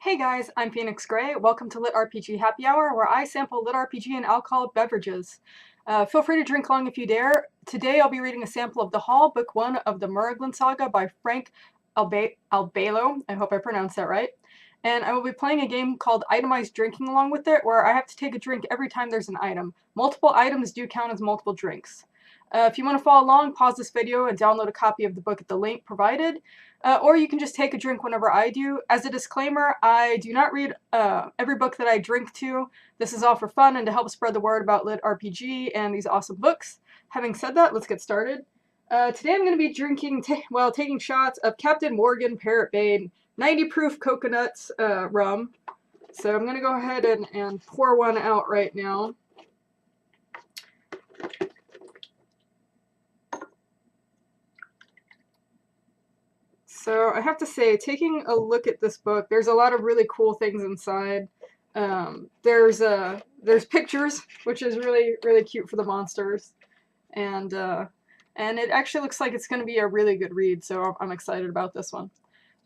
Hey guys, I'm Phoenix Gray. Welcome to LitRPG Happy Hour, where I sample LitRPG and alcoholic beverages. Feel free to drink along if you dare. Today I'll be reading a sample of The Hall, Book 1 of the Muraglen Saga by Frank Albelo. I hope I pronounced that right. And I will be playing a game called Itemized Drinking along with it, where I have to take a drink every time there's an item. Multiple items do count as multiple drinks. If you want to follow along, pause this video and download a copy of the book at the link provided. Or you can just take a drink whenever I do. As a disclaimer, I do not read every book that I drink to. This is all for fun and to help spread the word about Lit RPG and these awesome books. Having said that, let's get started. Today I'm going to be taking shots of Captain Morgan Parrot Bane 90 proof coconuts rum. So I'm going to go ahead and pour one out right now. So I have to say, taking a look at this book, there's a lot of really cool things inside. There's pictures, which is really cute for the monsters, and it actually looks like it's going to be a really good read. So I'm excited about this one.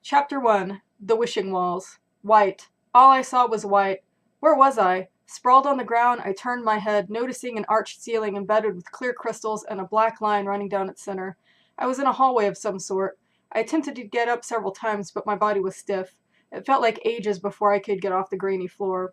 Chapter 1: The Wishing Walls. White. All I saw was white. Where was I? Sprawled on the ground, I turned my head, noticing an arched ceiling embedded with clear crystals and a black line running down its center. I was in a hallway of some sort. I attempted to get up several times, but my body was stiff. It felt like ages before I could get off the grainy floor.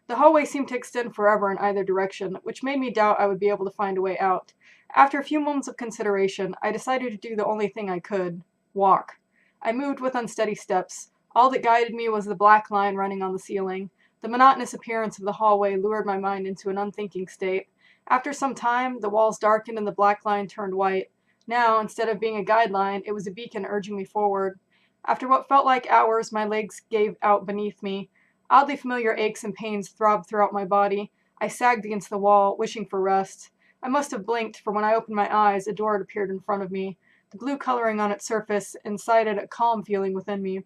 The hallway seemed to extend forever in either direction, which made me doubt I would be able to find a way out. After a few moments of consideration, I decided to do the only thing I could: walk. I moved with unsteady steps. All that guided me was the black line running on the ceiling. The monotonous appearance of the hallway lured my mind into an unthinking state. After some time, the walls darkened and the black line turned white. Now, instead of being a guideline, it was a beacon urging me forward. After what felt like hours, my legs gave out beneath me. Oddly familiar aches and pains throbbed throughout my body. I sagged against the wall, wishing for rest. I must have blinked, for when I opened my eyes, a door had appeared in front of me. The blue coloring on its surface incited a calm feeling within me.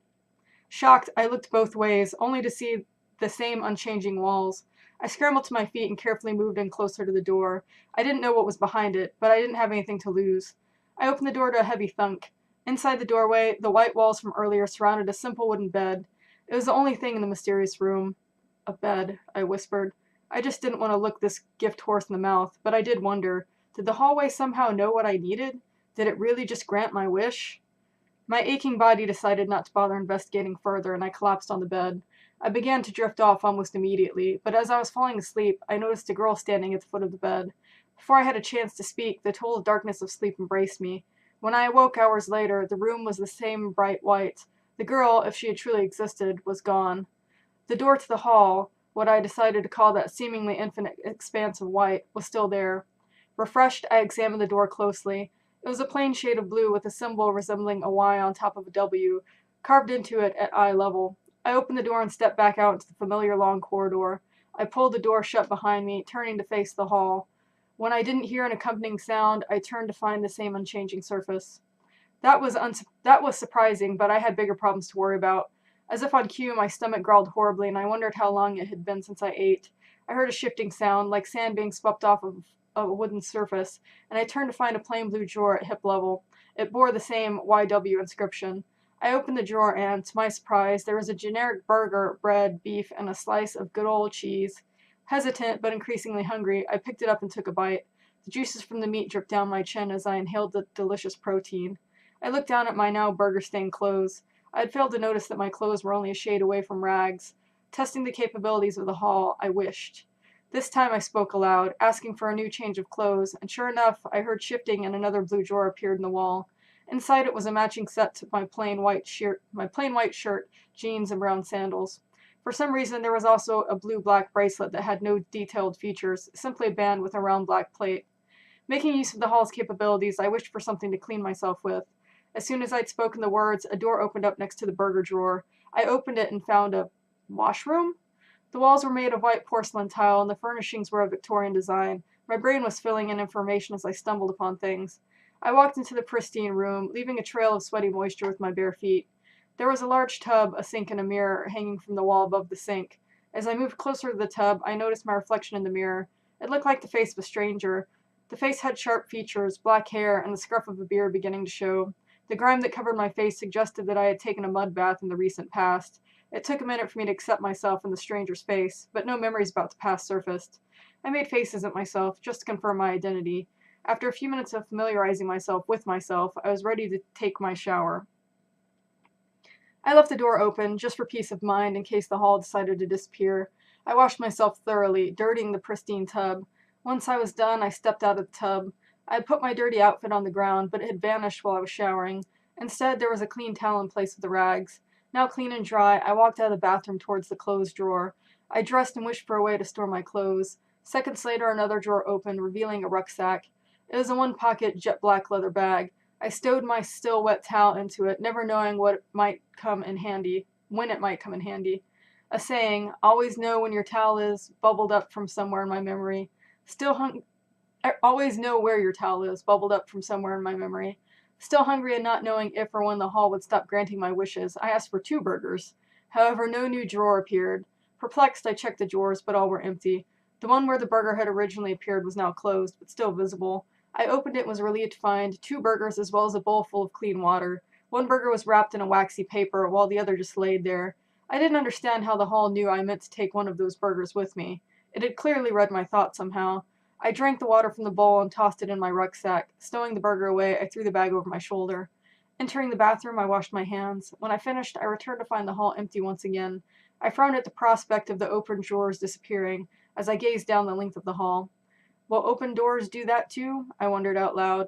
Shocked, I looked both ways, only to see the same unchanging walls. I scrambled to my feet and carefully moved in closer to the door. I didn't know what was behind it, but I didn't have anything to lose. I opened the door to a heavy thunk. Inside the doorway, the white walls from earlier surrounded a simple wooden bed. It was the only thing in the mysterious room. A bed, I whispered. I just didn't want to look this gift horse in the mouth, but I did wonder, did the hallway somehow know what I needed? Did it really just grant my wish? My aching body decided not to bother investigating further, and I collapsed on the bed. I began to drift off almost immediately, but as I was falling asleep, I noticed a girl standing at the foot of the bed. Before I had a chance to speak, the total darkness of sleep embraced me. When I awoke hours later, the room was the same bright white. The girl, if she had truly existed, was gone. The door to the hall, what I decided to call that seemingly infinite expanse of white, was still there. Refreshed, I examined the door closely. It was a plain shade of blue with a symbol resembling a Y on top of a W, carved into it at eye level. I opened the door and stepped back out into the familiar long corridor. I pulled the door shut behind me, turning to face the hall. When I didn't hear an accompanying sound, I turned to find the same unchanging surface. That was surprising, but I had bigger problems to worry about. As if on cue, my stomach growled horribly, and I wondered how long it had been since I ate. I heard a shifting sound, like sand being swept off of a wooden surface, and I turned to find a plain blue drawer at hip level. It bore the same YW inscription. I opened the drawer and, to my surprise, there was a generic burger, bread, beef, and a slice of good old cheese. Hesitant, but increasingly hungry, I picked it up and took a bite. The juices from the meat dripped down my chin as I inhaled the delicious protein. I looked down at my now burger-stained clothes. I had failed to notice that my clothes were only a shade away from rags. Testing the capabilities of the hall, I wished. This time I spoke aloud, asking for a new change of clothes, and sure enough, I heard shifting and another blue drawer appeared in the wall. Inside it was a matching set to my plain white shirt, jeans, and brown sandals. For some reason, there was also a blue-black bracelet that had no detailed features, simply a band with a round black plate. Making use of the hall's capabilities, I wished for something to clean myself with. As soon as I'd spoken the words, a door opened up next to the burger drawer. I opened it and found a washroom? The walls were made of white porcelain tile, and the furnishings were of Victorian design. My brain was filling in information as I stumbled upon things. I walked into the pristine room, leaving a trail of sweaty moisture with my bare feet. There was a large tub, a sink, and a mirror hanging from the wall above the sink. As I moved closer to the tub, I noticed my reflection in the mirror. It looked like the face of a stranger. The face had sharp features, black hair, and the scruff of a beard beginning to show. The grime that covered my face suggested that I had taken a mud bath in the recent past. It took a minute for me to accept myself in the stranger's face, but no memories about the past surfaced. I made faces at myself, just to confirm my identity. After a few minutes of familiarizing myself with myself, I was ready to take my shower. I left the door open, just for peace of mind, in case the hall decided to disappear. I washed myself thoroughly, dirtying the pristine tub. Once I was done, I stepped out of the tub. I had put my dirty outfit on the ground, but it had vanished while I was showering. Instead, there was a clean towel in place of the rags. Now clean and dry, I walked out of the bathroom towards the clothes drawer. I dressed and wished for a way to store my clothes. Seconds later, another drawer opened, revealing a rucksack. It was a one-pocket jet black leather bag. I stowed my still wet towel into it, never knowing when it might come in handy. A saying, always know when your towel is, bubbled up from somewhere in my memory. Always know where your towel is, bubbled up from somewhere in my memory. Still hungry and not knowing if or when the hall would stop granting my wishes, I asked for 2 burgers. However, no new drawer appeared. Perplexed, I checked the drawers, but all were empty. The one where the burger had originally appeared was now closed, but still visible. I opened it and was relieved to find 2 burgers as well as a bowl full of clean water. One burger was wrapped in a waxy paper, while the other just laid there. I didn't understand how the hall knew I meant to take one of those burgers with me. It had clearly read my thoughts somehow. I drank the water from the bowl and tossed it in my rucksack. Stowing the burger away, I threw the bag over my shoulder. Entering the bathroom, I washed my hands. When I finished, I returned to find the hall empty once again. I frowned at the prospect of the open drawers disappearing as I gazed down the length of the hall. Will open doors do that too? I wondered out loud.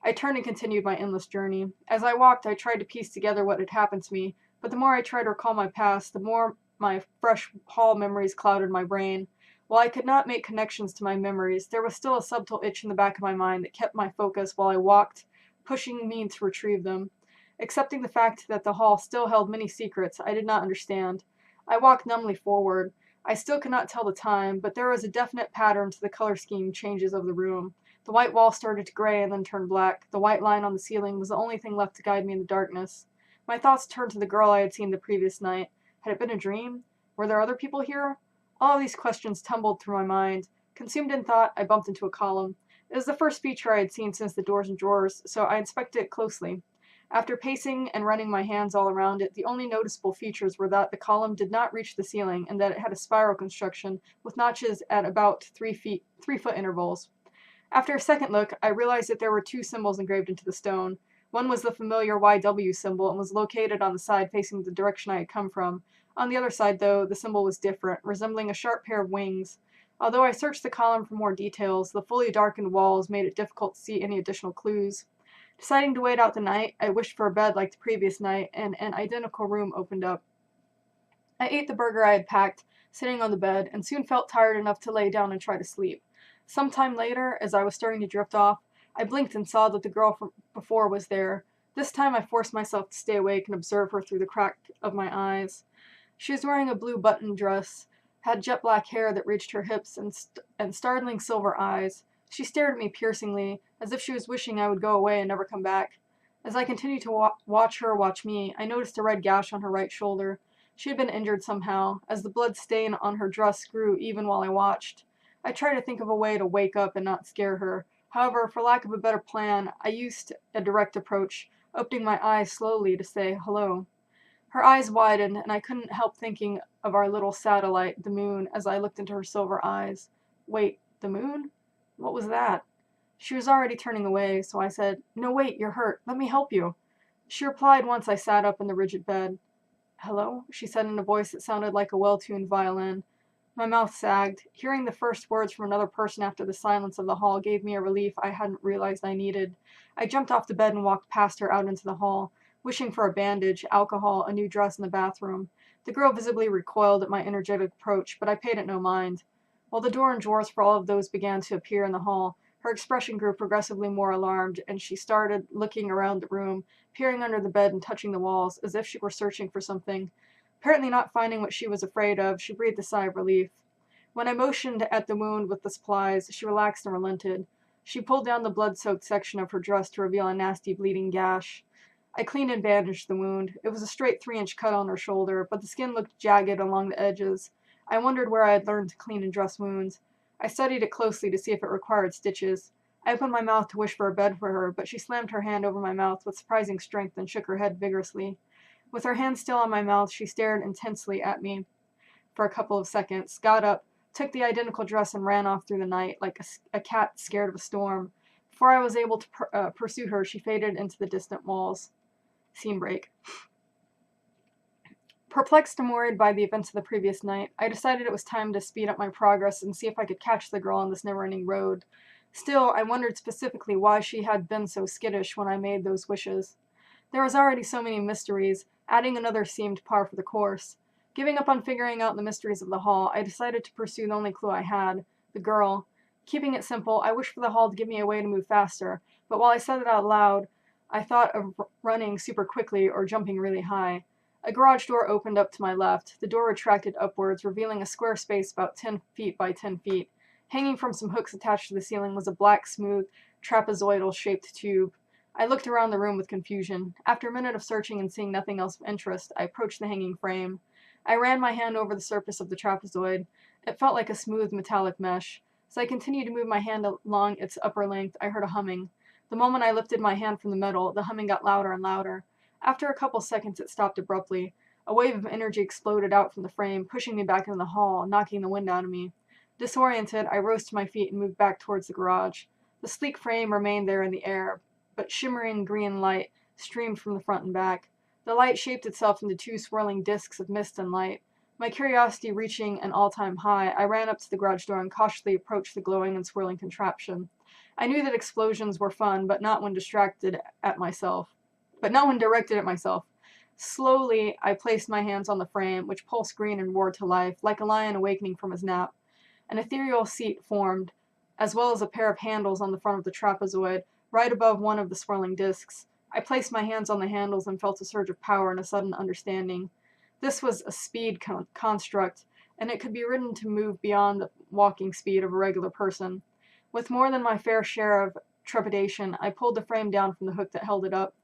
I turned and continued my endless journey. As I walked, I tried to piece together what had happened to me, but the more I tried to recall my past, the more my fresh hall memories clouded my brain. While I could not make connections to my memories, there was still a subtle itch in the back of my mind that kept my focus while I walked, pushing me to retrieve them. Accepting the fact that the hall still held many secrets I did not understand, I walked numbly forward. I still could not tell the time, but there was a definite pattern to the color scheme changes of the room. The white wall started to gray and then turned black. The white line on the ceiling was the only thing left to guide me in the darkness. My thoughts turned to the girl I had seen the previous night. Had it been a dream? Were there other people here? All of these questions tumbled through my mind. Consumed in thought, I bumped into a column. It was the first feature I had seen since the doors and drawers, so I inspected it closely. After pacing and running my hands all around it, the only noticeable features were that the column did not reach the ceiling and that it had a spiral construction with notches at about 3-foot intervals. After a second look, I realized that there were 2 symbols engraved into the stone. One was the familiar YW symbol and was located on the side facing the direction I had come from. On the other side, though, the symbol was different, resembling a sharp pair of wings. Although I searched the column for more details, the fully darkened walls made it difficult to see any additional clues. Deciding to wait out the night, I wished for a bed like the previous night, and an identical room opened up. I ate the burger I had packed, sitting on the bed, and soon felt tired enough to lay down and try to sleep. Some time later, as I was starting to drift off, I blinked and saw that the girl from before was there. This time I forced myself to stay awake and observe her through the crack of my eyes. She was wearing a blue button dress, had jet black hair that reached her hips, and startling silver eyes. She stared at me piercingly, as if she was wishing I would go away and never come back. As I continued to watch her watch me, I noticed a red gash on her right shoulder. She had been injured somehow, as the blood stain on her dress grew even while I watched. I tried to think of a way to wake up and not scare her. However, for lack of a better plan, I used a direct approach, opening my eyes slowly to say hello. Her eyes widened, and I couldn't help thinking of our little satellite, the moon, as I looked into her silver eyes. Wait, the moon? What was that? She was already turning away, so I said, "No, wait, you're hurt. Let me help you." She replied once I sat up in the rigid bed. "Hello?" she said in a voice that sounded like a well-tuned violin. My mouth sagged. Hearing the first words from another person after the silence of the hall gave me a relief I hadn't realized I needed. I jumped off the bed and walked past her out into the hall, wishing for a bandage, alcohol, a new dress, and the bathroom. The girl visibly recoiled at my energetic approach, but I paid it no mind. While the door and drawers for all of those began to appear in the hall, her expression grew progressively more alarmed, and she started looking around the room, peering under the bed and touching the walls, as if she were searching for something. Apparently not finding what she was afraid of, she breathed a sigh of relief. When I motioned at the wound with the supplies, she relaxed and relented. She pulled down the blood-soaked section of her dress to reveal a nasty bleeding gash. I cleaned and bandaged the wound. It was a straight 3-inch cut on her shoulder, but the skin looked jagged along the edges. I wondered where I had learned to clean and dress wounds. I studied it closely to see if it required stitches. I opened my mouth to wish for a bed for her, but she slammed her hand over my mouth with surprising strength and shook her head vigorously. With her hand still on my mouth, she stared intensely at me for a couple of seconds, got up, took the identical dress, and ran off through the night like a cat scared of a storm. Before I was able to pursue her, she faded into the distant walls. Scene break. Perplexed and worried by the events of the previous night, I decided it was time to speed up my progress and see if I could catch the girl on this never-ending road. Still, I wondered specifically why she had been so skittish when I made those wishes. There was already so many mysteries, adding another seemed par for the course. Giving up on figuring out the mysteries of the hall, I decided to pursue the only clue I had, the girl. Keeping it simple, I wished for the hall to give me a way to move faster, but while I said it out loud, I thought of running super quickly or jumping really high. A garage door opened up to my left. The door retracted upwards, revealing a square space about 10 feet by 10 feet. Hanging from some hooks attached to the ceiling was a black, smooth, trapezoidal-shaped tube. I looked around the room with confusion. After a minute of searching and seeing nothing else of interest, I approached the hanging frame. I ran my hand over the surface of the trapezoid. It felt like a smooth, metallic mesh. As I continued to move my hand along its upper length, I heard a humming. The moment I lifted my hand from the metal, the humming got louder and louder. After a couple seconds, it stopped abruptly. A wave of energy exploded out from the frame, pushing me back into the hall, knocking the wind out of me. Disoriented, I rose to my feet and moved back towards the garage. The sleek frame remained there in the air, but shimmering green light streamed from the front and back. The light shaped itself into two swirling discs of mist and light. My curiosity reaching an all-time high, I ran up to the garage door and cautiously approached the glowing and swirling contraption. I knew that explosions were fun, but not when directed at myself. Slowly, I placed my hands on the frame, which pulsed green and roared to life, like a lion awakening from his nap. An ethereal seat formed, as well as a pair of handles on the front of the trapezoid, right above one of the swirling discs. I placed my hands on the handles and felt a surge of power and a sudden understanding. This was a speed construct, and it could be ridden to move beyond the walking speed of a regular person. With more than my fair share of trepidation, I pulled the frame down from the hook that held it up.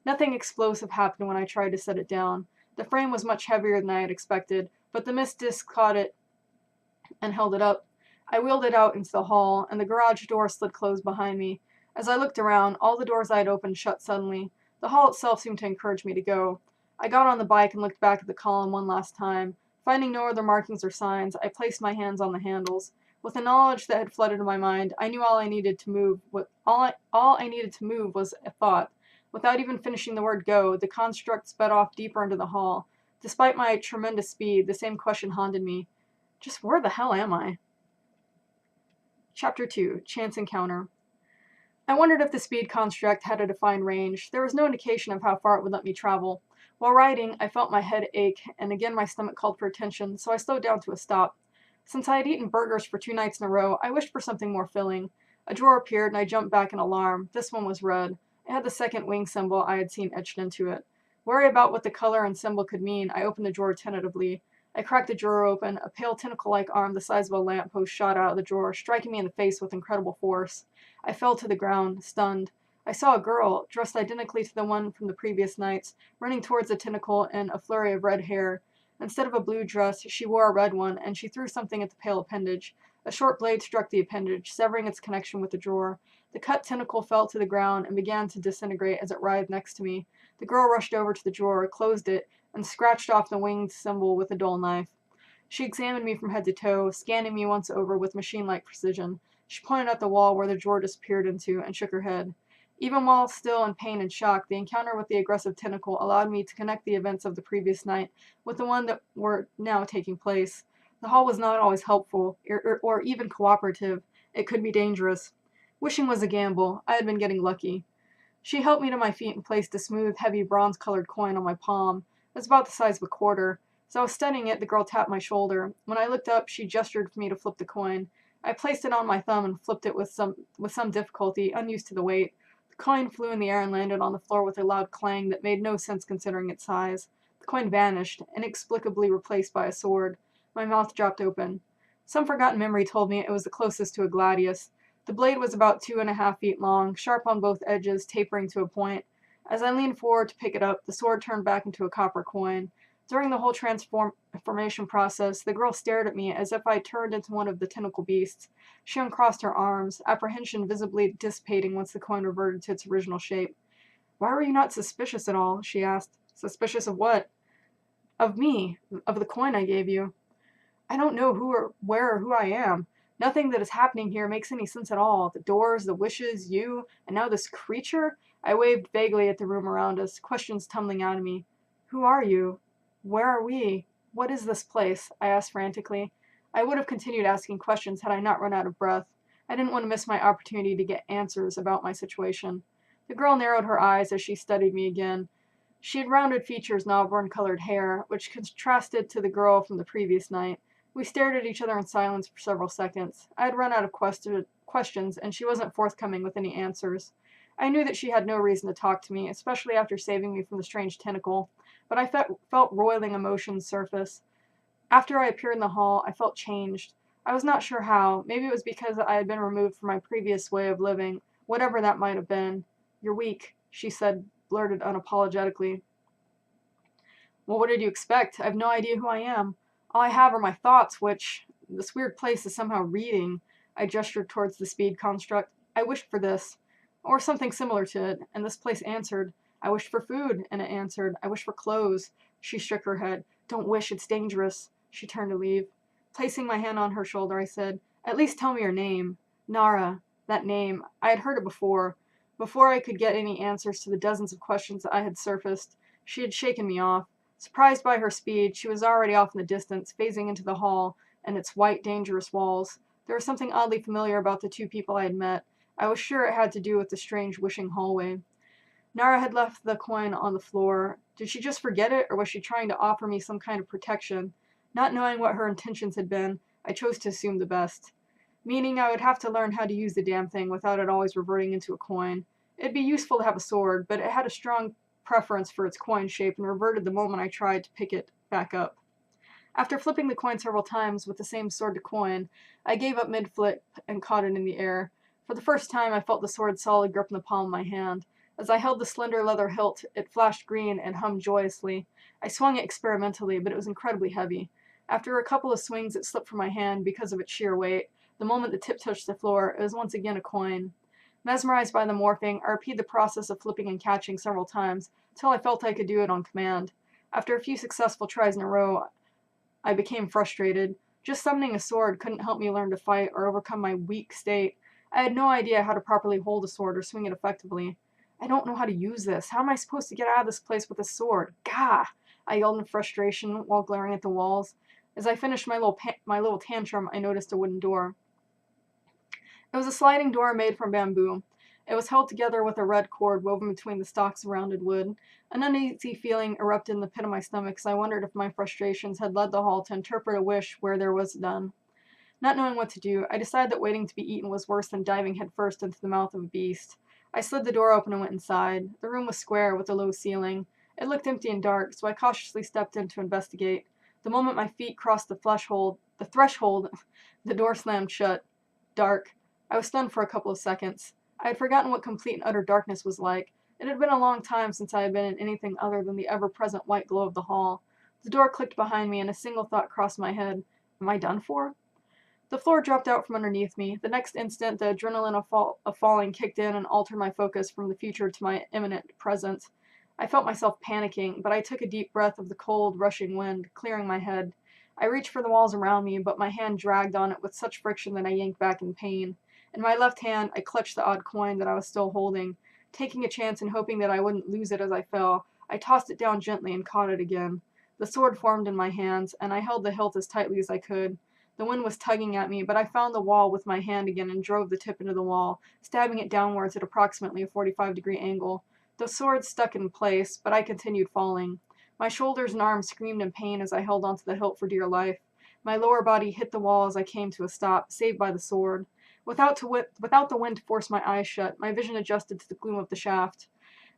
Nothing explosive happened when I tried to set it down. The frame was much heavier than I had expected, but the mist disc caught it and held it up. I wheeled it out into the hall, and the garage door slid closed behind me. As I looked around, all the doors I had opened shut suddenly. The hall itself seemed to encourage me to go. I got on the bike and looked back at the column one last time. Finding no other markings or signs, I placed my hands on the handles. With the knowledge that had flooded my mind, I knew all I needed to move was a thought. Without even finishing the word go, the construct sped off deeper into the hall. Despite my tremendous speed, the same question haunted me. Just where the hell am I? Chapter 2. Chance Encounter. I wondered if the speed construct had a defined range. There was no indication of how far it would let me travel. While riding, I felt my head ache, and again my stomach called for attention, so I slowed down to a stop. Since I had eaten burgers for 2 nights in a row, I wished for something more filling. A drawer appeared, and I jumped back in alarm. This one was red. It had the second wing symbol I had seen etched into it. Wary about what the color and symbol could mean, I opened the drawer tentatively. I cracked the drawer open. A pale tentacle-like arm the size of a lamppost shot out of the drawer, striking me in the face with incredible force. I fell to the ground, stunned. I saw a girl, dressed identically to the one from the previous nights, running towards the tentacle in a flurry of red hair. Instead of a blue dress, she wore a red one, and she threw something at the pale appendage. A short blade struck the appendage, severing its connection with the drawer. The cut tentacle fell to the ground and began to disintegrate as it writhed next to me. The girl rushed over to the drawer, closed it, and scratched off the winged symbol with a dull knife. She examined me from head to toe, scanning me once over with machine-like precision. She pointed at the wall where the drawer disappeared into and shook her head. Even while still in pain and shock, the encounter with the aggressive tentacle allowed me to connect the events of the previous night with the one that were now taking place. The hall was not always helpful, or even cooperative. It could be dangerous. Wishing was a gamble. I had been getting lucky. She helped me to my feet and placed a smooth, heavy, bronze-colored coin on my palm. It was about the size of a quarter. As I was studying it, the girl tapped my shoulder. When I looked up, she gestured for me to flip the coin. I placed it on my thumb and flipped it with some difficulty, unused to the weight. The coin flew in the air and landed on the floor with a loud clang that made no sense considering its size. The coin vanished, inexplicably replaced by a sword. My mouth dropped open. Some forgotten memory told me it was the closest to a gladius. The blade was about 2.5 feet long, sharp on both edges, tapering to a point. As I leaned forward to pick it up, the sword turned back into a copper coin. During the whole transformation process, the girl stared at me as if I turned into one of the tentacle beasts. She uncrossed her arms, apprehension visibly dissipating once the coin reverted to its original shape. "Why were you not suspicious at all?" she asked. Suspicious of what? Of me, of the coin I gave you. I don't know who or where or who I am. Nothing that is happening here makes any sense at all. The doors, the wishes, you, and now this creature? I waved vaguely at the room around us, questions tumbling out of me. Who are you? Where are we? What is this place? I asked frantically. I would have continued asking questions had I not run out of breath. I didn't want to miss my opportunity to get answers about my situation. The girl narrowed her eyes as she studied me again. She had rounded features and auburn-colored hair, which contrasted to the girl from the previous night. We stared at each other in silence for several seconds. I had run out of questions, and she wasn't forthcoming with any answers. I knew that she had no reason to talk to me, especially after saving me from the strange tentacle, but I felt roiling emotions surface. After I appeared in the hall, I felt changed. I was not sure how. Maybe it was because I had been removed from my previous way of living, whatever that might have been. You're weak, she said, blurted unapologetically. Well, what did you expect? I have no idea who I am. All I have are my thoughts, which this weird place is somehow reading. I gestured towards the speed construct. I wished for this, or something similar to it, and this place answered. I wished for food, and it answered. I wished for clothes. She shook her head. Don't wish, it's dangerous. She turned to leave. Placing my hand on her shoulder, I said, At least tell me your name. Nara. That name. I had heard it before. Before I could get any answers to the dozens of questions that I had surfaced, she had shaken me off. Surprised by her speed, she was already off in the distance, phasing into the hall and its white, dangerous walls. There was something oddly familiar about the two people I had met. I was sure it had to do with the strange wishing hallway. Nara had left the coin on the floor. Did she just forget it, or was she trying to offer me some kind of protection? Not knowing what her intentions had been, I chose to assume the best. Meaning I would have to learn how to use the damn thing without it always reverting into a coin. It'd be useful to have a sword, but it had a strong preference for its coin shape and reverted the moment I tried to pick it back up. After flipping the coin several times with the same sword to coin, I gave up mid-flip and caught it in the air. For the first time, I felt the sword's solid grip in the palm of my hand. As I held the slender leather hilt, it flashed green and hummed joyously. I swung it experimentally, but it was incredibly heavy. After a couple of swings, it slipped from my hand because of its sheer weight. The moment the tip touched the floor, it was once again a coin. Mesmerized by the morphing, I repeated the process of flipping and catching several times, till I felt I could do it on command. After a few successful tries in a row, I became frustrated. Just summoning a sword couldn't help me learn to fight or overcome my weak state. I had no idea how to properly hold a sword or swing it effectively. I don't know how to use this. How am I supposed to get out of this place with a sword? Gah! I yelled in frustration while glaring at the walls. As I finished my little tantrum, I noticed a wooden door. It was a sliding door made from bamboo. It was held together with a red cord woven between the stalks of rounded wood. An uneasy feeling erupted in the pit of my stomach as I wondered if my frustrations had led the hall to interpret a wish where there was none. Not knowing what to do, I decided that waiting to be eaten was worse than diving headfirst into the mouth of a beast. I slid the door open and went inside. The room was square with a low ceiling. It looked empty and dark, so I cautiously stepped in to investigate. The moment my feet crossed the threshold, the door slammed shut. Dark. I was stunned for a couple of seconds. I had forgotten what complete and utter darkness was like. It had been a long time since I had been in anything other than the ever-present white glow of the hall. The door clicked behind me, and a single thought crossed my head. Am I done for? The floor dropped out from underneath me. The next instant, the adrenaline of falling kicked in and altered my focus from the future to my imminent present. I felt myself panicking, but I took a deep breath of the cold, rushing wind, clearing my head. I reached for the walls around me, but my hand dragged on it with such friction that I yanked back in pain. In my left hand, I clutched the odd coin that I was still holding. Taking a chance and hoping that I wouldn't lose it as I fell, I tossed it down gently and caught it again. The sword formed in my hands, and I held the hilt as tightly as I could. The wind was tugging at me, but I found the wall with my hand again and drove the tip into the wall, stabbing it downwards at approximately a 45-degree angle. The sword stuck in place, but I continued falling. My shoulders and arms screamed in pain as I held onto the hilt for dear life. My lower body hit the wall as I came to a stop, saved by the sword. Without the wind to force my eyes shut, my vision adjusted to the gloom of the shaft.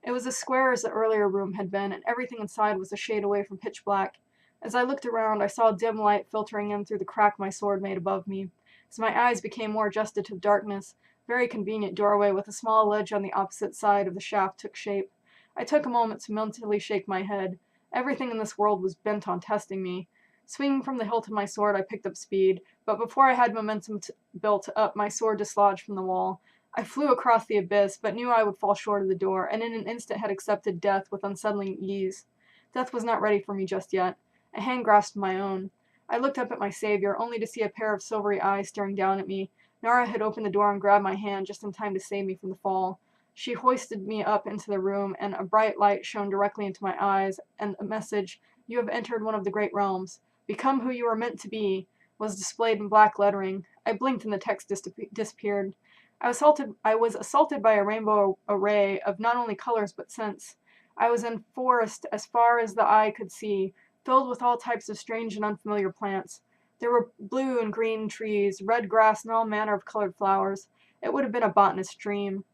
It was as square as the earlier room had been, and everything inside was a shade away from pitch black. As I looked around, I saw dim light filtering in through the crack my sword made above me. As my eyes became more adjusted to the darkness, a very convenient doorway with a small ledge on the opposite side of the shaft took shape. I took a moment to mentally shake my head. Everything in this world was bent on testing me. Swinging from the hilt of my sword, I picked up speed, but before I had momentum built up, my sword dislodged from the wall. I flew across the abyss, but knew I would fall short of the door, and in an instant had accepted death with unsettling ease. Death was not ready for me just yet. A hand grasped my own. I looked up at my savior, only to see a pair of silvery eyes staring down at me. Nara had opened the door and grabbed my hand just in time to save me from the fall. She hoisted me up into the room, and a bright light shone directly into my eyes, and a message, "You have entered one of the great realms. Become who you are meant to be," was displayed in black lettering. I blinked and the text disappeared. I was assaulted by a rainbow array of not only colors but scents. I was in forest as far as the eye could see, filled with all types of strange and unfamiliar plants. There were blue and green trees, red grass, and all manner of colored flowers. It would have been a botanist's dream.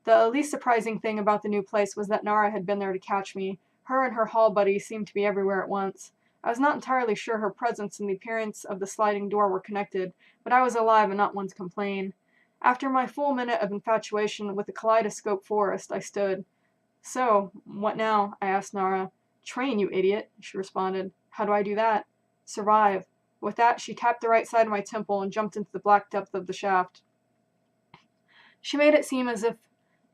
The least surprising thing about the new place was that Nara had been there to catch me. Her and her hall buddy seemed to be everywhere at once. I was not entirely sure her presence and the appearance of the sliding door were connected, but I was alive and not one to complain. After my full minute of infatuation with the kaleidoscope forest, I stood. "So, what now?" I asked Nara. "Train, you idiot," she responded. "How do I do that?" "Survive." With that, she tapped the right side of my temple and jumped into the black depth of the shaft. She made it seem as if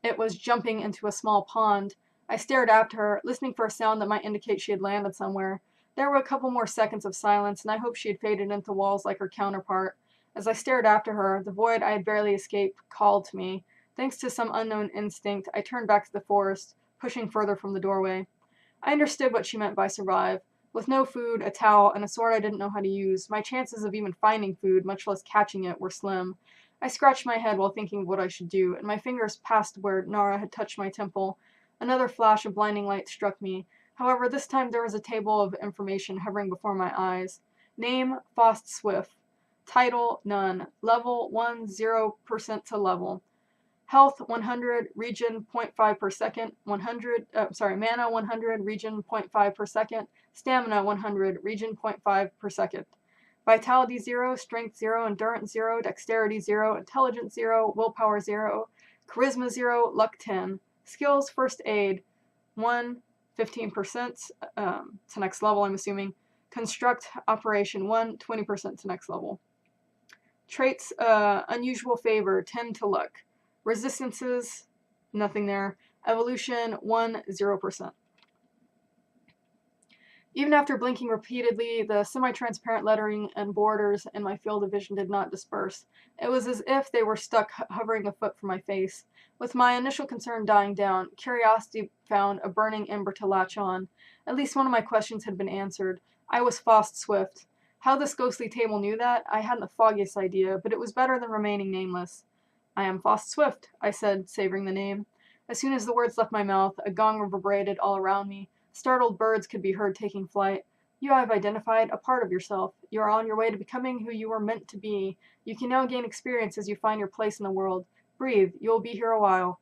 it was jumping into a small pond. I stared after her, listening for a sound that might indicate she had landed somewhere. There were a couple more seconds of silence, and I hoped she had faded into the walls like her counterpart. As I stared after her, the void I had barely escaped called to me. Thanks to some unknown instinct, I turned back to the forest, pushing further from the doorway. I understood what she meant by survive. With no food, a towel, and a sword I didn't know how to use, my chances of even finding food, much less catching it, were slim. I scratched my head while thinking of what I should do, and my fingers passed where Nara had touched my temple. Another flash of blinding light struck me. However, this time there was a table of information hovering before my eyes. Name, Faust Swift. Title, none. Level, 1, 0% to level. Health, 100, region, 0.5 per second, mana, 100, region, 0.5 per second, stamina, 100, region, 0.5 per second. Vitality 0, strength 0, endurance 0, dexterity 0, intelligence 0, willpower 0, charisma 0, luck 10. Skills, first aid, 1, 15% to next level, I'm assuming. Construct, operation 1, 20% to next level. Traits, unusual favor, 10 to luck. Resistances, nothing there. Evolution, 1, 0%. Even after blinking repeatedly, the semi-transparent lettering and borders in my field of vision did not disperse. It was as if they were stuck hovering a foot from my face. With my initial concern dying down, curiosity found a burning ember to latch on. At least one of my questions had been answered. I was Faust Swift. How this ghostly table knew that, I hadn't the foggiest idea, but it was better than remaining nameless. "I am Faust Swift," I said, savoring the name. As soon as the words left my mouth, a gong reverberated all around me. Startled birds could be heard taking flight. "You have identified a part of yourself. You are on your way to becoming who you were meant to be. You can now gain experience as you find your place in the world. Breathe, you will be here a while."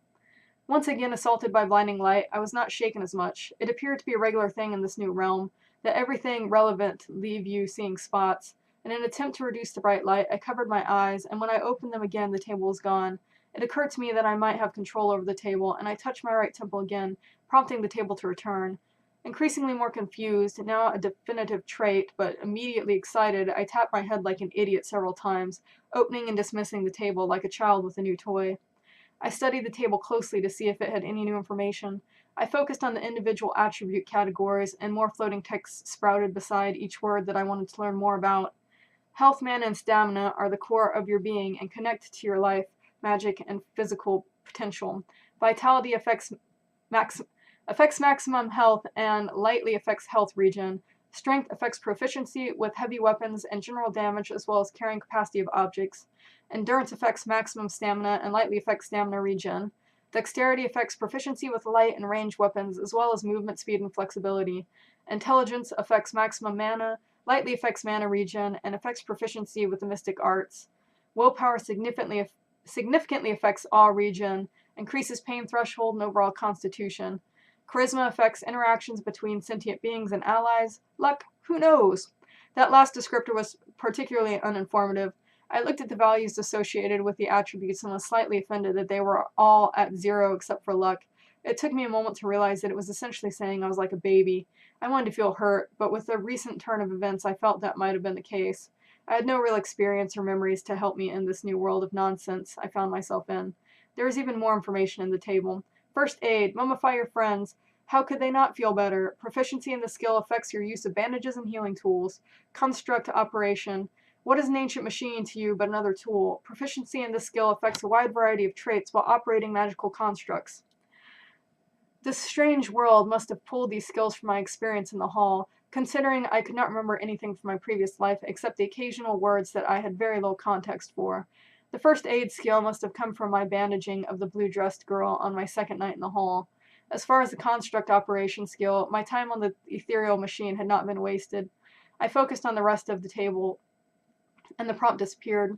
Once again assaulted by blinding light, I was not shaken as much. It appeared to be a regular thing in this new realm, that everything relevant leave you seeing spots. In an attempt to reduce the bright light, I covered my eyes, and when I opened them again, the table was gone. It occurred to me that I might have control over the table, and I touched my right temple again, prompting the table to return. Increasingly more confused, now a definitive trait, but immediately excited, I tapped my head like an idiot several times, opening and dismissing the table like a child with a new toy. I studied the table closely to see if it had any new information. I focused on the individual attribute categories, and more floating text sprouted beside each word that I wanted to learn more about. Health, mana, and stamina are the core of your being and connect to your life, magic, and physical potential. Vitality affects maximum health and lightly affects health regen. Strength affects proficiency with heavy weapons and general damage as well as carrying capacity of objects. Endurance affects maximum stamina and lightly affects stamina regen. Dexterity affects proficiency with light and ranged weapons as well as movement speed and flexibility. Intelligence affects maximum mana, lightly affects mana regen, and affects proficiency with the mystic arts. Willpower significantly affects awe regen, increases pain threshold and overall constitution. Charisma affects interactions between sentient beings and allies. Luck, who knows? That last descriptor was particularly uninformative. I looked at the values associated with the attributes and was slightly offended that they were all at 0 except for luck. It took me a moment to realize that it was essentially saying I was like a baby. I wanted to feel hurt, but with the recent turn of events I felt that might have been the case. I had no real experience or memories to help me in this new world of nonsense I found myself in. There was even more information in the table. First aid, mummify your friends, How could they not feel better? Proficiency in the skill affects your use of bandages and healing tools. Construct operation. What is an ancient machine to you but another tool? Proficiency in this skill affects a wide variety of traits while operating magical constructs. This strange world must have pulled these skills from my experience in the hall, considering I could not remember anything from my previous life except the occasional words that I had very little context for. The first aid skill must have come from my bandaging of the blue-dressed girl on my second night in the hall. As far as the construct operation skill, my time on the ethereal machine had not been wasted. I focused on the rest of the table, and the prompt disappeared.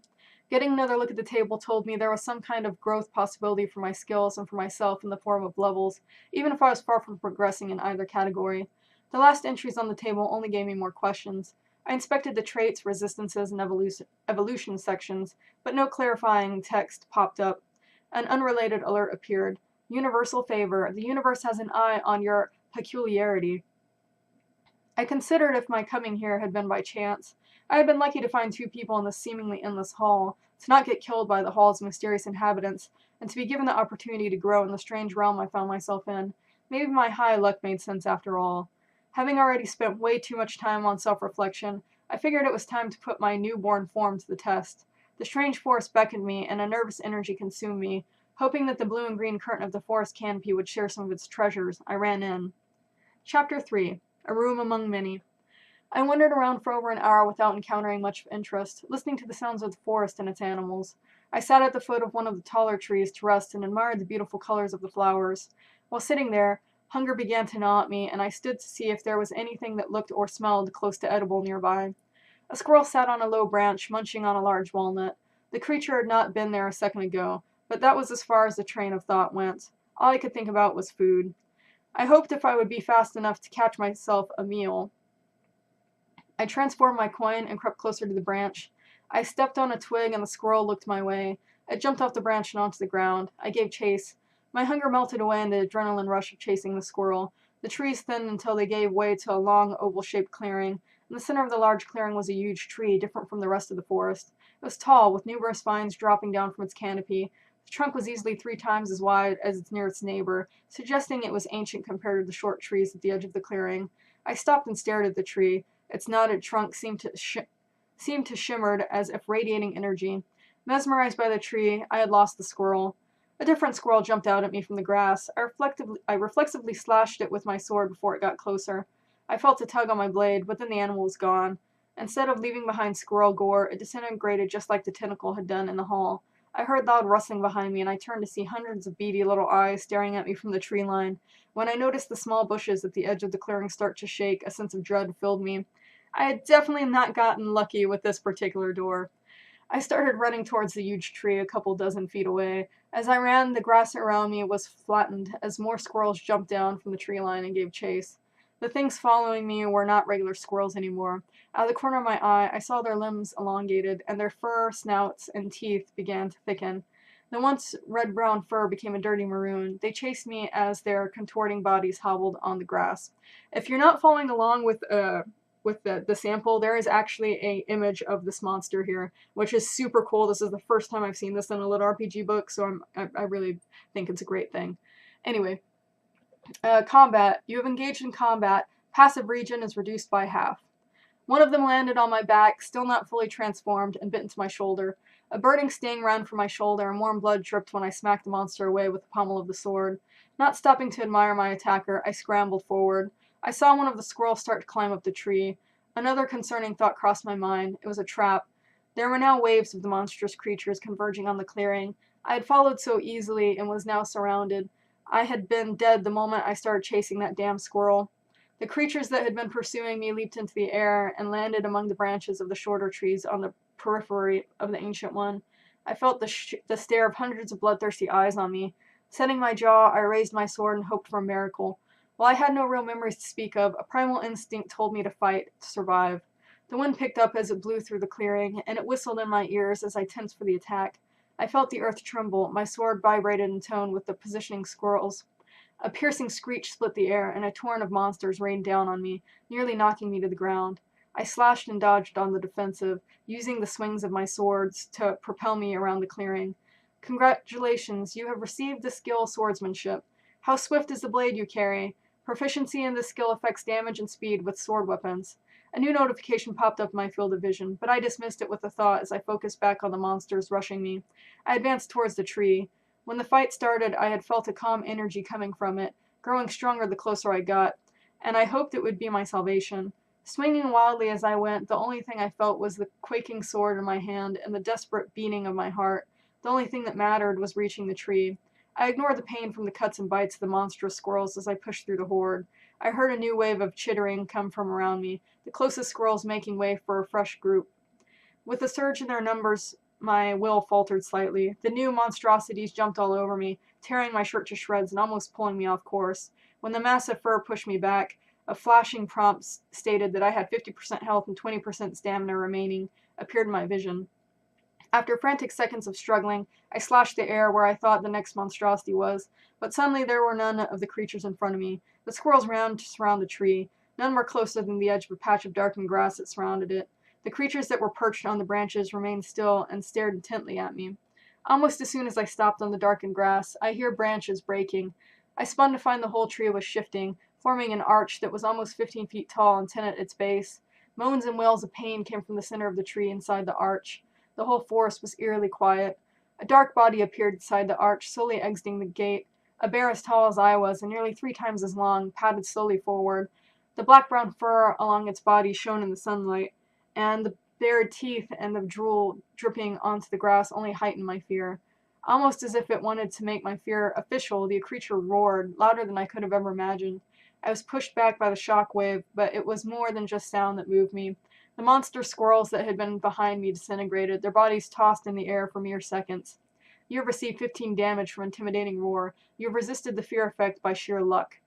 Getting another look at the table told me there was some kind of growth possibility for my skills and for myself in the form of levels, even if I was far from progressing in either category. The last entries on the table only gave me more questions. I inspected the traits, resistances, and evolution sections, but no clarifying text popped up. An unrelated alert appeared. Universal favor. The universe has an eye on your peculiarity. I considered if my coming here had been by chance. I had been lucky to find 2 people in this seemingly endless hall, to not get killed by the hall's mysterious inhabitants, and to be given the opportunity to grow in the strange realm I found myself in. Maybe my high luck made sense after all. Having already spent way too much time on self-reflection, I figured it was time to put my newborn form to the test. The strange forest beckoned me, and a nervous energy consumed me. Hoping that the blue and green curtain of the forest canopy would share some of its treasures, I ran in. Chapter 3. A Room Among Many. I wandered around for over an hour without encountering much of interest, listening to the sounds of the forest and its animals. I sat at the foot of one of the taller trees to rest and admired the beautiful colors of the flowers. While sitting there, hunger began to gnaw at me, and I stood to see if there was anything that looked or smelled close to edible nearby. A squirrel sat on a low branch, munching on a large walnut. The creature had not been there a second ago, but that was as far as the train of thought went. All I could think about was food. I hoped if I would be fast enough to catch myself a meal. I transformed my coin and crept closer to the branch. I stepped on a twig and the squirrel looked my way. It jumped off the branch and onto the ground. I gave chase. My hunger melted away in the adrenaline rush of chasing the squirrel. The trees thinned until they gave way to a long, oval-shaped clearing. In the center of the large clearing was a huge tree, different from the rest of the forest. It was tall, with numerous vines dropping down from its canopy. The trunk was easily 3 times as wide as its nearest neighbor, suggesting it was ancient compared to the short trees at the edge of the clearing. I stopped and stared at the tree. Its knotted trunk seemed to shimmer as if radiating energy. Mesmerized by the tree, I had lost the squirrel. A different squirrel jumped out at me from the grass. I reflexively slashed it with my sword before it got closer. I felt a tug on my blade, but then the animal was gone. Instead of leaving behind squirrel gore, it disintegrated just like the tentacle had done in the hall. I heard loud rustling behind me, and I turned to see hundreds of beady little eyes staring at me from the tree line. When I noticed the small bushes at the edge of the clearing start to shake, a sense of dread filled me. I had definitely not gotten lucky with this particular door. I started running towards the huge tree a couple dozen feet away. As I ran, the grass around me was flattened as more squirrels jumped down from the tree line and gave chase. The things following me were not regular squirrels anymore. Out of the corner of my eye, I saw their limbs elongated, and their fur, snouts, and teeth began to thicken. The once red-brown fur became a dirty maroon. They chased me as their contorting bodies hobbled on the grass. If you're not following along with the sample, there is actually a image of this monster here, which is super cool. This is the first time I've seen this in a LitRPG book, so I really think it's a great thing. Anyway, combat. You have engaged in combat. Passive region is reduced by half. One of them landed on my back, still not fully transformed, and bit into my shoulder. A burning sting ran from my shoulder, and warm blood dripped when I smacked the monster away with the pommel of the sword. Not stopping to admire my attacker, I scrambled forward. I saw one of the squirrels start to climb up the tree. Another concerning thought crossed my mind. It was a trap. There were now waves of the monstrous creatures converging on the clearing. I had followed so easily and was now surrounded. I had been dead the moment I started chasing that damn squirrel. The creatures that had been pursuing me leaped into the air and landed among the branches of the shorter trees on the periphery of the ancient one. I felt the stare of hundreds of bloodthirsty eyes on me. Setting my jaw, I raised my sword and hoped for a miracle. While I had no real memories to speak of, a primal instinct told me to fight, to survive. The wind picked up as it blew through the clearing, and it whistled in my ears as I tensed for the attack. I felt the earth tremble. My sword vibrated in tone with the positioning squirrels. A piercing screech split the air, and a torrent of monsters rained down on me, nearly knocking me to the ground. I slashed and dodged on the defensive, using the swings of my swords to propel me around the clearing. Congratulations, you have received the skill swordsmanship. How swift is the blade you carry? Proficiency in this skill affects damage and speed with sword weapons. A new notification popped up in my field of vision, but I dismissed it with a thought as I focused back on the monsters rushing me. I advanced towards the tree. When the fight started, I had felt a calm energy coming from it, growing stronger the closer I got, and I hoped it would be my salvation. Swinging wildly as I went, the only thing I felt was the quaking sword in my hand and the desperate beating of my heart. The only thing that mattered was reaching the tree. I ignored the pain from the cuts and bites of the monstrous squirrels as I pushed through the horde. I heard a new wave of chittering come from around me, the closest squirrels making way for a fresh group. With a surge in their numbers, my will faltered slightly. The new monstrosities jumped all over me, tearing my shirt to shreds and almost pulling me off course. When the mass of fur pushed me back, a flashing prompt stated that I had 50% health and 20% stamina remaining appeared in my vision. After frantic seconds of struggling, I slashed the air where I thought the next monstrosity was, but suddenly there were none of the creatures in front of me. The squirrels ran to surround the tree. None were closer than the edge of a patch of darkened grass that surrounded it. The creatures that were perched on the branches remained still and stared intently at me. Almost as soon as I stopped on the darkened grass, I hear branches breaking. I spun to find the whole tree was shifting, forming an arch that was almost 15 feet tall and 10 at its base. Moans and wails of pain came from the center of the tree inside the arch. The whole forest was eerily quiet. A dark body appeared inside the arch, slowly exiting the gate. A bear as tall as I was and nearly 3 times as long padded slowly forward. The black-brown fur along its body shone in the sunlight, and the bared teeth and the drool dripping onto the grass only heightened my fear. Almost as if it wanted to make my fear official, the creature roared, louder than I could have ever imagined. I was pushed back by the shock wave, but it was more than just sound that moved me. The monster squirrels that had been behind me disintegrated, their bodies tossed in the air for mere seconds. You have received 15 damage from intimidating roar. You have resisted the fear effect by sheer luck.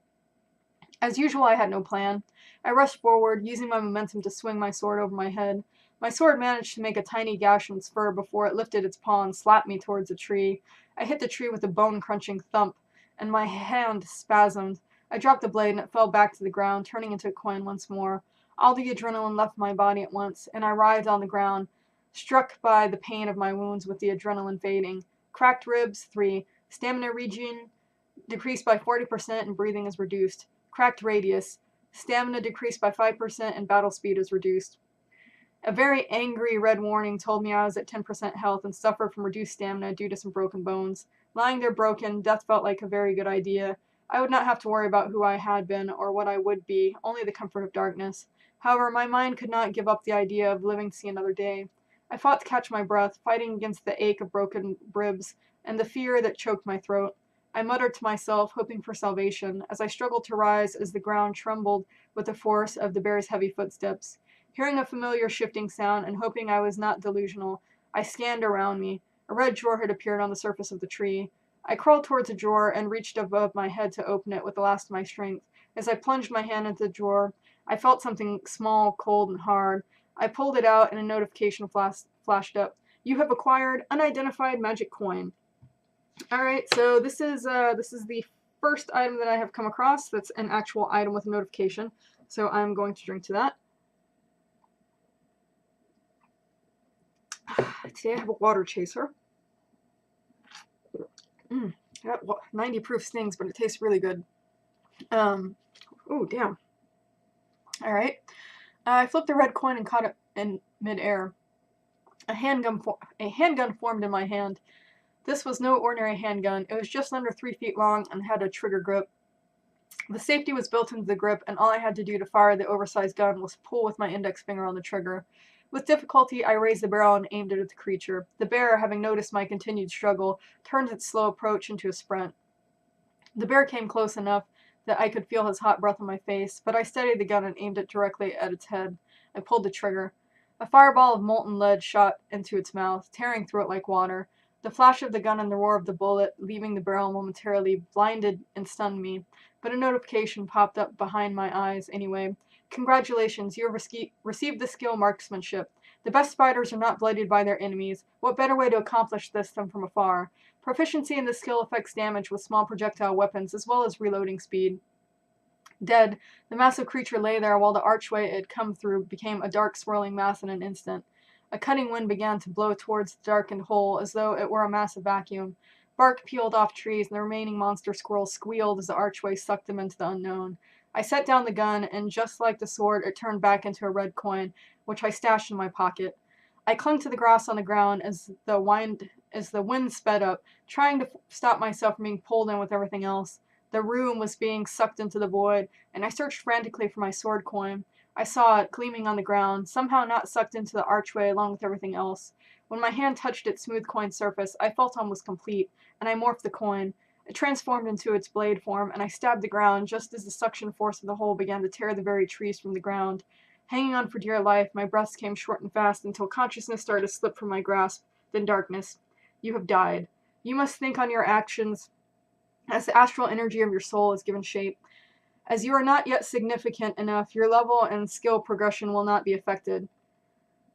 As usual, I had no plan. I rushed forward, using my momentum to swing my sword over my head. My sword managed to make a tiny gash in its fur before it lifted its paw and slapped me towards a tree. I hit the tree with a bone-crunching thump, and my hand spasmed. I dropped the blade and it fell back to the ground, turning into a coin once more. All the adrenaline left my body at once, and I writhed on the ground, struck by the pain of my wounds with the adrenaline fading. Cracked ribs, 3. Stamina regen decreased by 40% and breathing is reduced. Cracked radius. Stamina decreased by 5% and battle speed is reduced. A very angry red warning told me I was at 10% health and suffered from reduced stamina due to some broken bones. Lying there broken, death felt like a very good idea. I would not have to worry about who I had been or what I would be, only the comfort of darkness. However, my mind could not give up the idea of living to see another day. I fought to catch my breath, fighting against the ache of broken ribs and the fear that choked my throat. I muttered to myself, hoping for salvation, as I struggled to rise as the ground trembled with the force of the bear's heavy footsteps. Hearing a familiar shifting sound and hoping I was not delusional, I scanned around me. A red drawer had appeared on the surface of the tree. I crawled towards the drawer and reached above my head to open it with the last of my strength. As I plunged my hand into the drawer, I felt something small, cold, and hard. I pulled it out and a notification flashed up. You have acquired unidentified magic coin. Alright, so this is the first item that I have come across that's an actual item with a notification. So I'm going to drink to that. Today I have a water chaser. That 90 proof stings, but it tastes really good. Oh, damn. Alright. I flipped the red coin and caught it in midair. A handgun formed in my hand. This was no ordinary handgun. It was just under 3 feet long and had a trigger grip. The safety was built into the grip, and all I had to do to fire the oversized gun was pull with my index finger on the trigger. With difficulty, I raised the barrel and aimed it at the creature. The bear, having noticed my continued struggle, turned its slow approach into a sprint. The bear came close enough that I could feel his hot breath on my face, but I steadied the gun and aimed it directly at its head. I pulled the trigger. A fireball of molten lead shot into its mouth, tearing through it like water. The flash of the gun and the roar of the bullet, leaving the barrel momentarily, blinded and stunned me, but a notification popped up behind my eyes anyway. Congratulations, you have received the skill marksmanship. The best fighters are not bloodied by their enemies. What better way to accomplish this than from afar? Proficiency in this skill affects damage with small projectile weapons, as well as reloading speed. Dead, the massive creature lay there while the archway it had come through became a dark swirling mass in an instant. A cutting wind began to blow towards the darkened hole as though it were a massive vacuum. Bark peeled off trees, and the remaining monster squirrels squealed as the archway sucked them into the unknown. I set down the gun, and just like the sword, it turned back into a red coin, which I stashed in my pocket. I clung to the grass on the ground as the wind sped up, trying to stop myself from being pulled in with everything else. The room was being sucked into the void, and I searched frantically for my sword coin. I saw it gleaming on the ground, somehow not sucked into the archway along with everything else. When my hand touched its smooth coin surface, I felt almost complete, and I morphed the coin. It transformed into its blade form, and I stabbed the ground just as the suction force of the hole began to tear the very trees from the ground. Hanging on for dear life, my breaths came short and fast until consciousness started to slip from my grasp, then darkness. You have died. You must think on your actions as the astral energy of your soul is given shape. As you are not yet significant enough, your level and skill progression will not be affected.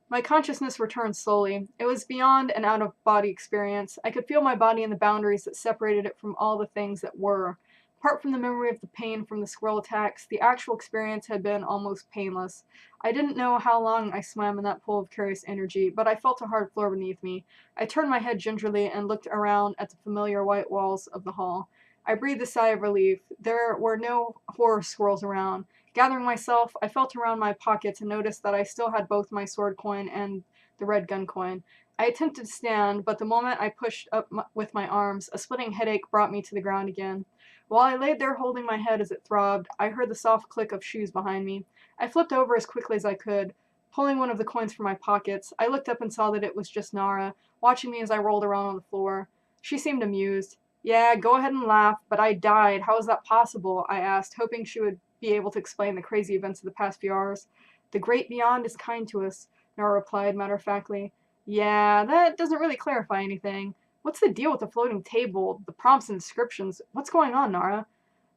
My consciousness returned slowly. It was beyond an out-of-body experience. I could feel my body and the boundaries that separated it from all the things that were. Apart from the memory of the pain from the squirrel attacks, the actual experience had been almost painless. I didn't know how long I swam in that pool of curious energy, but I felt a hard floor beneath me. I turned my head gingerly and looked around at the familiar white walls of the hall. I breathed a sigh of relief. There were no horror squirrels around. Gathering myself, I felt around my pockets and noticed that I still had both my sword coin and the red gun coin. I attempted to stand, but the moment I pushed up with my arms, a splitting headache brought me to the ground again. While I laid there holding my head as it throbbed, I heard the soft click of shoes behind me. I flipped over as quickly as I could, pulling one of the coins from my pockets. I looked up and saw that it was just Nara, watching me as I rolled around on the floor. She seemed amused. Yeah, go ahead and laugh, but I died. How is that possible? I asked, hoping she would be able to explain the crazy events of the past few hours. The great beyond is kind to us, Nara replied matter-of-factly. Yeah, that doesn't really clarify anything. What's the deal with the floating table, the prompts and descriptions? What's going on, Nara?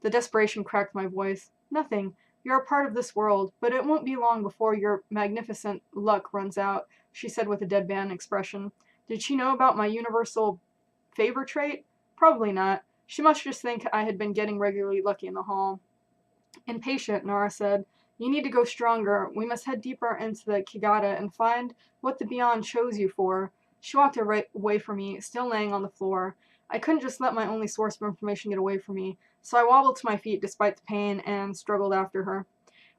The desperation cracked my voice. Nothing. You're a part of this world, but it won't be long before your magnificent luck runs out, she said with a deadpan expression. Did she know about my universal favor trait? Probably not. She must just think I had been getting regularly lucky in the hall. Impatient, Nara said. You need to go stronger. We must head deeper into the Kigata and find what the Beyond chose you for. She walked away from me, still laying on the floor. I couldn't just let my only source of information get away from me, so I wobbled to my feet despite the pain and struggled after her.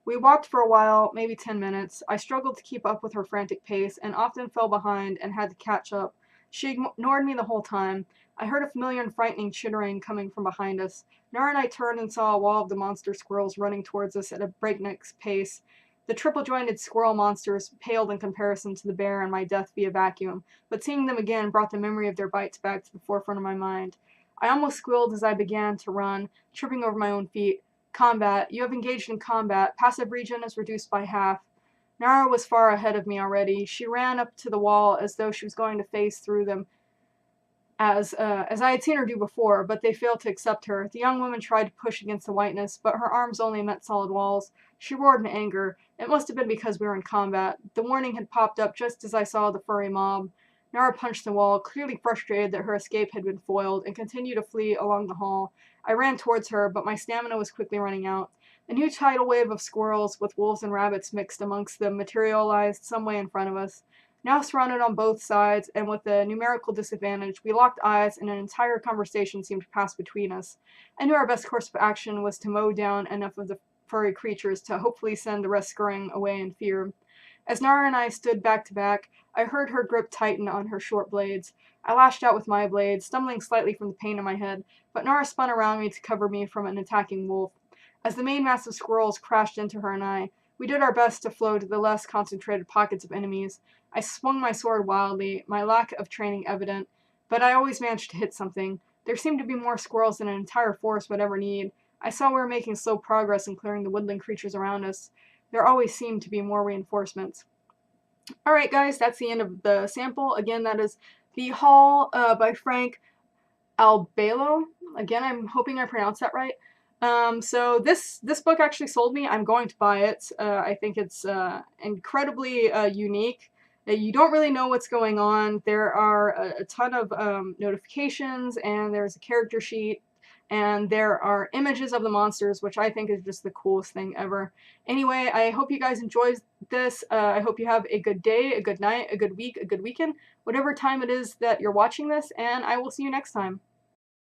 We walked for a while, maybe 10 minutes. I struggled to keep up with her frantic pace and often fell behind and had to catch up. She ignored me the whole time. I heard a familiar and frightening chittering coming from behind us. Nara and I turned and saw a wall of the monster squirrels running towards us at a breakneck pace. The triple-jointed squirrel monsters paled in comparison to the bear and my death via vacuum, but seeing them again brought the memory of their bites back to the forefront of my mind. I almost squealed as I began to run, tripping over my own feet. Combat. You have engaged in combat. Passive regen is reduced by half. Nara was far ahead of me already. She ran up to the wall as though she was going to phase through them, as I had seen her do before, but they failed to accept her. The young woman tried to push against the whiteness, but her arms only met solid walls. She roared in anger. It must have been because we were in combat. The warning had popped up just as I saw the furry mob. Nara punched the wall, clearly frustrated that her escape had been foiled, and continued to flee along the hall. I ran towards her, but my stamina was quickly running out. A new tidal wave of squirrels, with wolves and rabbits mixed amongst them, materialized some way in front of us. Now surrounded on both sides, and with a numerical disadvantage, we locked eyes and an entire conversation seemed to pass between us. I knew our best course of action was to mow down enough of the furry creatures to hopefully send the rest scurrying away in fear. As Nara and I stood back to back, I heard her grip tighten on her short blades. I lashed out with my blade, stumbling slightly from the pain in my head, but Nara spun around me to cover me from an attacking wolf. As the main mass of squirrels crashed into her and I, we did our best to flow to the less concentrated pockets of enemies. I swung my sword wildly, my lack of training evident, but I always managed to hit something. There seemed to be more squirrels than an entire forest would ever need. I saw we were making slow progress in clearing the woodland creatures around us. There always seemed to be more reinforcements. Alright guys, that's the end of the sample. Again, that is The Hall by Frank Albelo. Again, I'm hoping I pronounced that right. So this book actually sold me. I'm going to buy it. I think it's incredibly unique. You don't really know what's going on. There are a ton of notifications, and there's a character sheet, and there are images of the monsters, which I think is just the coolest thing ever. Anyway, I hope you guys enjoyed this. I hope you have a good day, a good night, a good week, a good weekend, whatever time it is that you're watching this, and I will see you next time.